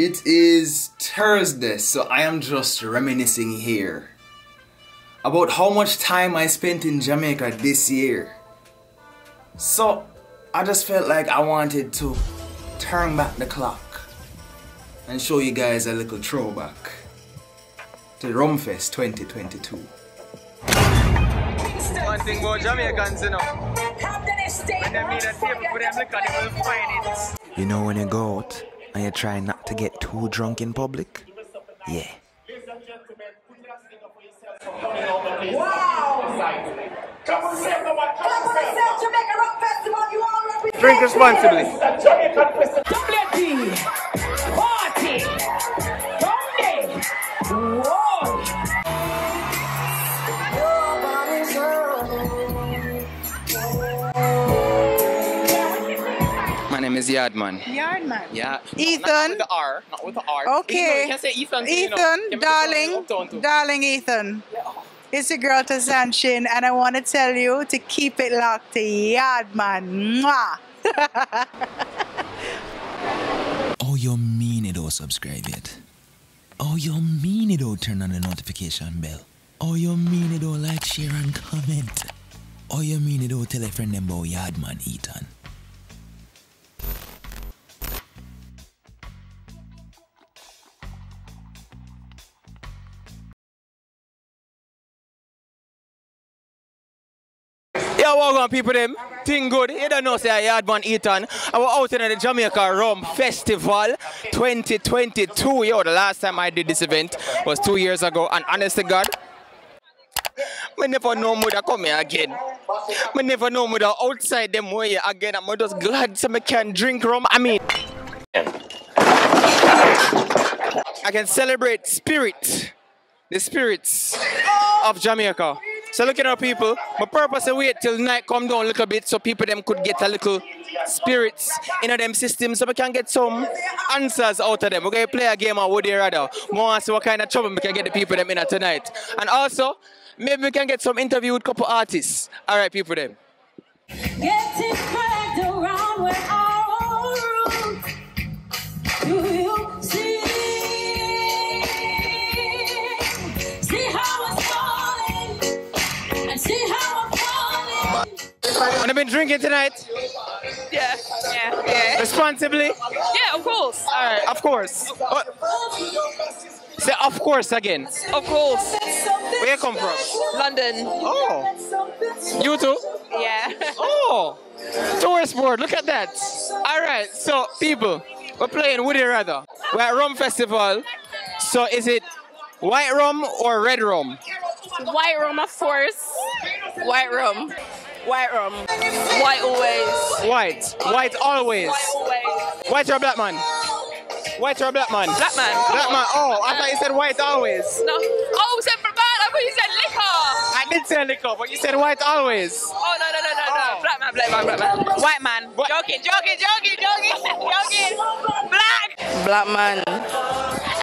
It is Thursday, so I am just reminiscing here about how much time I spent in Jamaica this year. So I just felt like I wanted to turn back the clock and show you guys a little throwback to Rum Fest 2022. One thing about Jamaicans, you know, when they meet a table for them liquor, they will find it. You know when you go out and you try not to get too drunk in public? Yeah. Wow! Jamaica Rum Festival, you all represent. Drink responsibly. WT! Party! Sunday! Whoa! My name is Yaadman. Yaadman. Yeah. Ethan. Not with the R. Not with the R. Okay. You can say Ethan. Ethan, darling Ethan. It's your girl Tessanne Chine, and I want to tell you to keep it locked to Yaadman. Mwah! Oh, you mean it don't subscribe yet? Oh, you mean it don't turn on the notification bell? Oh, you mean it don't like, share, and comment? Oh, you mean it don't tell a friend them about Yaadman, Etan? Yeah, welcome people them. Thing good. You don't know say Yaadman Etan. I was out in the Jamaica Rum Festival 2022. Yo, the last time I did this event was 2 years ago, and honest to God, I never know mother come here again. I never know mother outside them way again. I'm just glad so I can drink rum. I mean, I can celebrate the spirits of Jamaica. So looking at people, my purpose is wait till night come down a little bit so people them could get a little spirits in them systems so we can get some answers out of them. We're going to play a game of Would You Rather. More see what kind of trouble we can get the people them in tonight. And also, maybe we can get some interview with a couple artists. Alright, people them. Getting dragged around with our roots. Do you see? See how it's falling, and see how I'm falling. And I've been drinking tonight? Yeah. Responsibly? Yeah, of course. Alright, of course. Say of course again. Of course. Where you come from? London. Oh. You too? Yeah. Oh. Tourist board, look at that. Alright, so people, we're playing Would You Rather. We're at Rum Festival. So is it white rum or red rum? White rum, of course. White rum. White rum. White always. White. White always. White always. White or black man? White or black man? Black man. Black man. Oh, I thought you said white always. No. Oh, said black. I thought you said liquor. I did say liquor, but you said white always. Oh, no. Oh. Black man. White man. What? Joking. Black. Black man.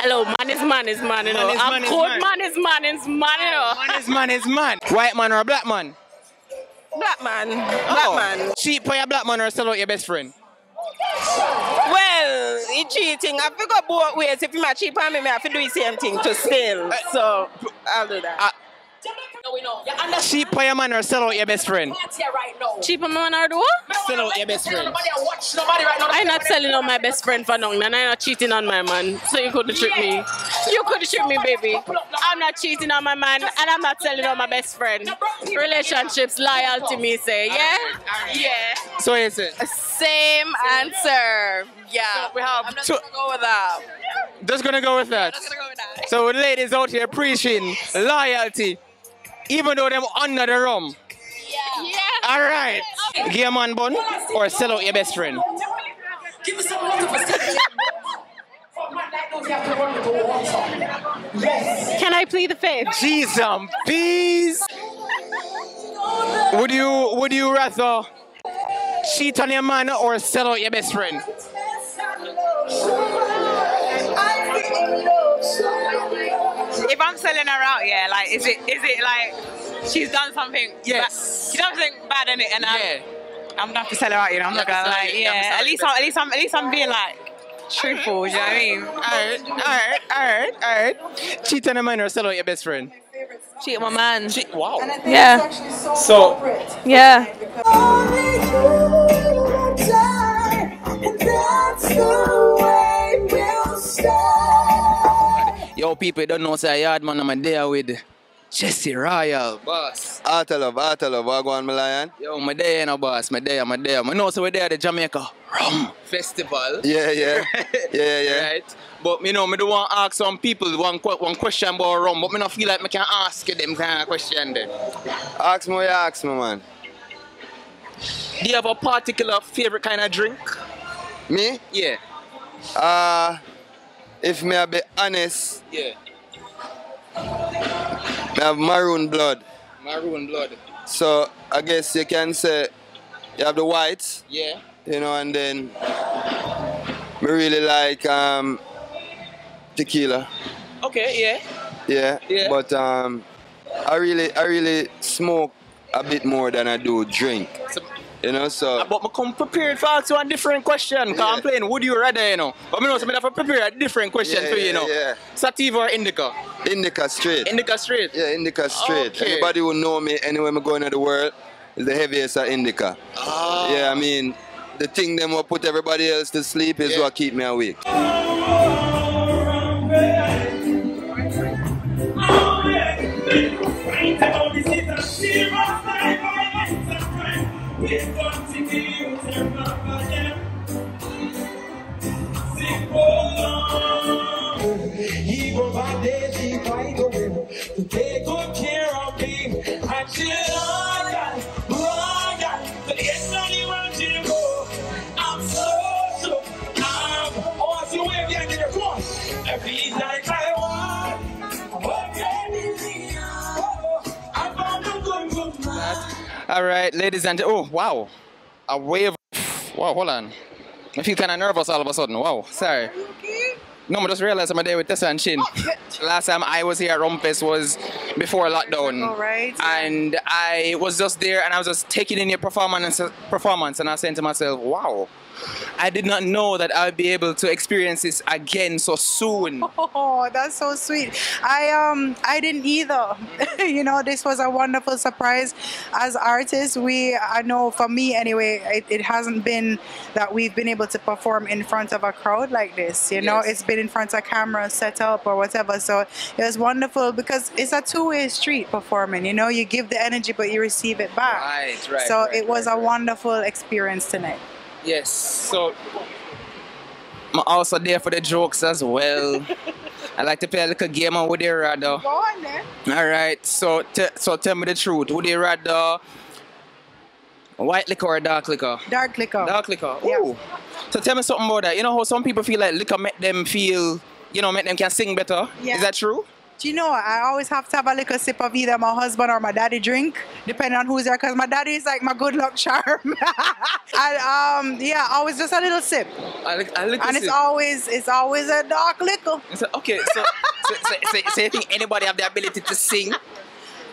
Hello, man is man, you know. Man is Man is man, you know. Man is man. White man or black man? Black man. Black man. Cheat for your black man or sell out your best friend? Well, he cheating. I figure both ways. If he might cheat on me, I have to do the same thing to steal. So I'll do that. Cheat for your man or sell out your best friend? Cheap man or do? Sell out your best friend. I'm not selling out my best friend for nothing, and I'm not cheating on my man. So you couldn't trick me. You couldn't trick me, baby. I'm not cheating on my man, and I'm not selling out my best friend. Relationships, loyalty, me say, yeah? Yeah. So is it? Same answer. Yeah. So we have I'm just gonna go with that. Just gonna go with that. So ladies out here preaching loyalty, even though them under the rum. Yeah. All right. Give a man bun or sell out your best friend. Can I plead the fifth? Jeez, peas. Would you rather cheat on your man or sell out your best friend? If I'm selling her out, yeah, like, is it like she's done something? Yes. She's done something bad in it, and yeah. I'm gonna have to sell her out. You know, I'm not gonna lie. Yeah. At least I'm being like Street food, you know what I mean? Alright. Cheat on a man or sell out your best friend? Cheat my man. Wow. Yeah. So, Yeah. yo, people don't know say Yaadman I'm there with Jesse Royal, boss. Art of love, what go on, my lion? Yo, my day, no boss, my day. I know so we're there at the Jamaica Rum Festival. Yeah. Right? But me don't want to ask some people one question about rum, but me don't feel like I can ask them kind of question then. Ask me, man. Do you have a particular favorite kind of drink? Me? Yeah. If me a be honest, Yeah. I have maroon blood. Maroon blood. So I guess you can say you have the whites. Yeah. You know, and then me really like tequila. Okay, Yeah. Yeah. But I really smoke a bit more than I do drink. So, You know, so but I come prepared for ask you a different question. Because I'm playing would you rather, you know. But I know so I have to prepare a different question for you, you know. Yeah. Sativa or indica? Indica straight. Indica straight? Yeah, indica straight. Okay. Anybody who know me anywhere I'm going in the world is the heaviest are indica. Ah. Yeah, I mean, the thing them will put everybody else to sleep is what keep me awake. He provided, he fight away to take good care of me. And she run, to the end of the world she go. I'm so, oh, she wave the idea, come on. I feel like I want, I found a good man. All right, ladies and oh, wow. A wave. Wow, hold on. I feel kind of nervous all of a sudden. Wow, sorry. No, I just realized I'm there with Tessanne and Chine. Last time I was here at Rum Fest was before lockdown. All right. And I was just there and I was just taking in your performance and I was saying to myself, wow, I did not know that I would be able to experience this again so soon. Oh, that's so sweet. I didn't either. You know, this was a wonderful surprise. As artists, I know for me anyway, it hasn't been that we've been able to perform in front of a crowd like this. You know, Yes. it's been in front of camera set up or whatever. So it was wonderful because it's a two-way street performing. You know, you give the energy, but you receive it back. Right. So it was a wonderful experience tonight. Yes, so I'm also there for the jokes as well. I like to play a little game on would you rather. Go on then. Alright, so tell me the truth. Would you rather white liquor or dark liquor? Dark liquor. Dark liquor. Yeah. Ooh. So tell me something about that. You know how some people feel like liquor make them feel, you know, make them can sing better? Yeah. Is that true? Do you know, I always have to have a little sip of either my husband or my daddy drink, depending on who's there, because my daddy is like my good luck charm. And yeah, always just a little sip. And It's always a dark liquor. Okay, so you think anybody have the ability to sing?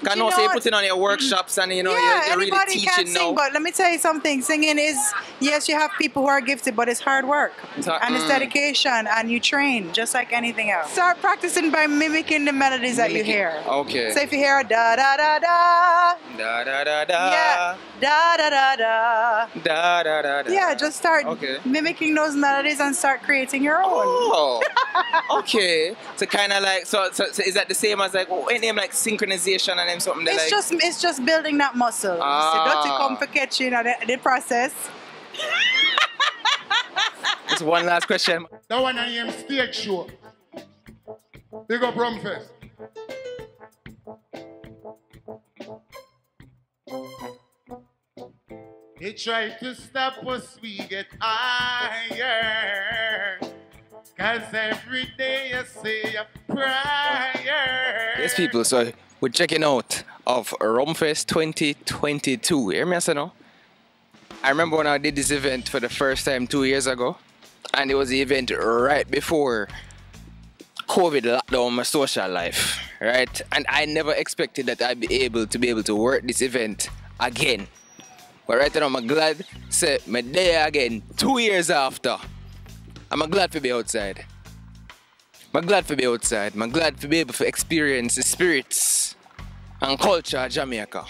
Can You know, know say you're what? putting on your workshops and you know Yeah, you're really anybody teaching can sing, now. but let me tell you something. Singing is, yes, you have people who are gifted, but it's hard work. It's hard- And it's dedication, and you train, just like anything else. Start practicing by mimicking the melodies that you hear. Okay. So if you hear a da-da-da-da, Da da da da. yeah, da-da-da-da. Da da da da. Yeah, just start Okay. mimicking those melodies and start creating your own. Oh, okay. So kind of like so is that the same as like any name like synchronization and then something that It's just building that muscle. Ah. So don't come for catching the process. Just one last question. That one I am stage show. Big up Rum Fest. They try to stop us, we get higher. Cause every day you say a prayer. Yes, people. So we're checking out of Rum Fest 2022. Hear me, I say no? I remember when I did this event for the first time 2 years ago, and it was the event right before COVID locked down my social life, right? And I never expected that I'd be able to work this event again. But right now, I'm glad say me there again 2 years after. I'm glad to be outside. I'm glad to be outside. I'm glad to be able to experience the spirits and culture of Jamaica.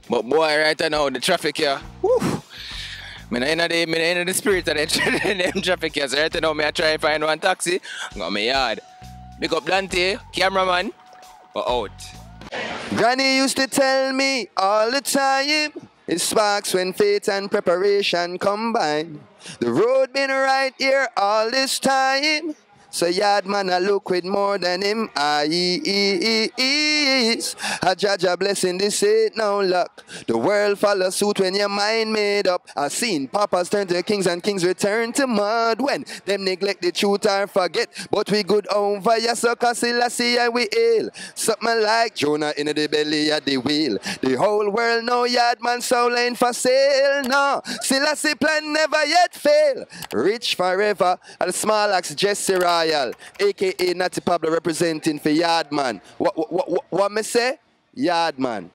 But boy, right now, the traffic here, whew. I'm in the spirit of the traffic here. So right now, I try to find one taxi, go to my yard. Pick up Dante, cameraman, we're out. Granny used to tell me all the time, it sparks when faith and preparation combine. The road been right here all this time. So Yaadman, I look with more than him eyes. A Jaja blessing, this ain't no luck. The world follow suit when your mind made up. I seen papas turn to kings and kings return to mud. When them neglect the truth or forget. But we good over ya, so Selassie and we ill. Something like Jonah in the belly of the wheel. The whole world know Yaadman soul ain't for sale. No, Selassie plan never yet fail. Rich forever, and small axe Jesse Royal, aka Natty Pablo representing for Yaadman. What me say? Yaadman.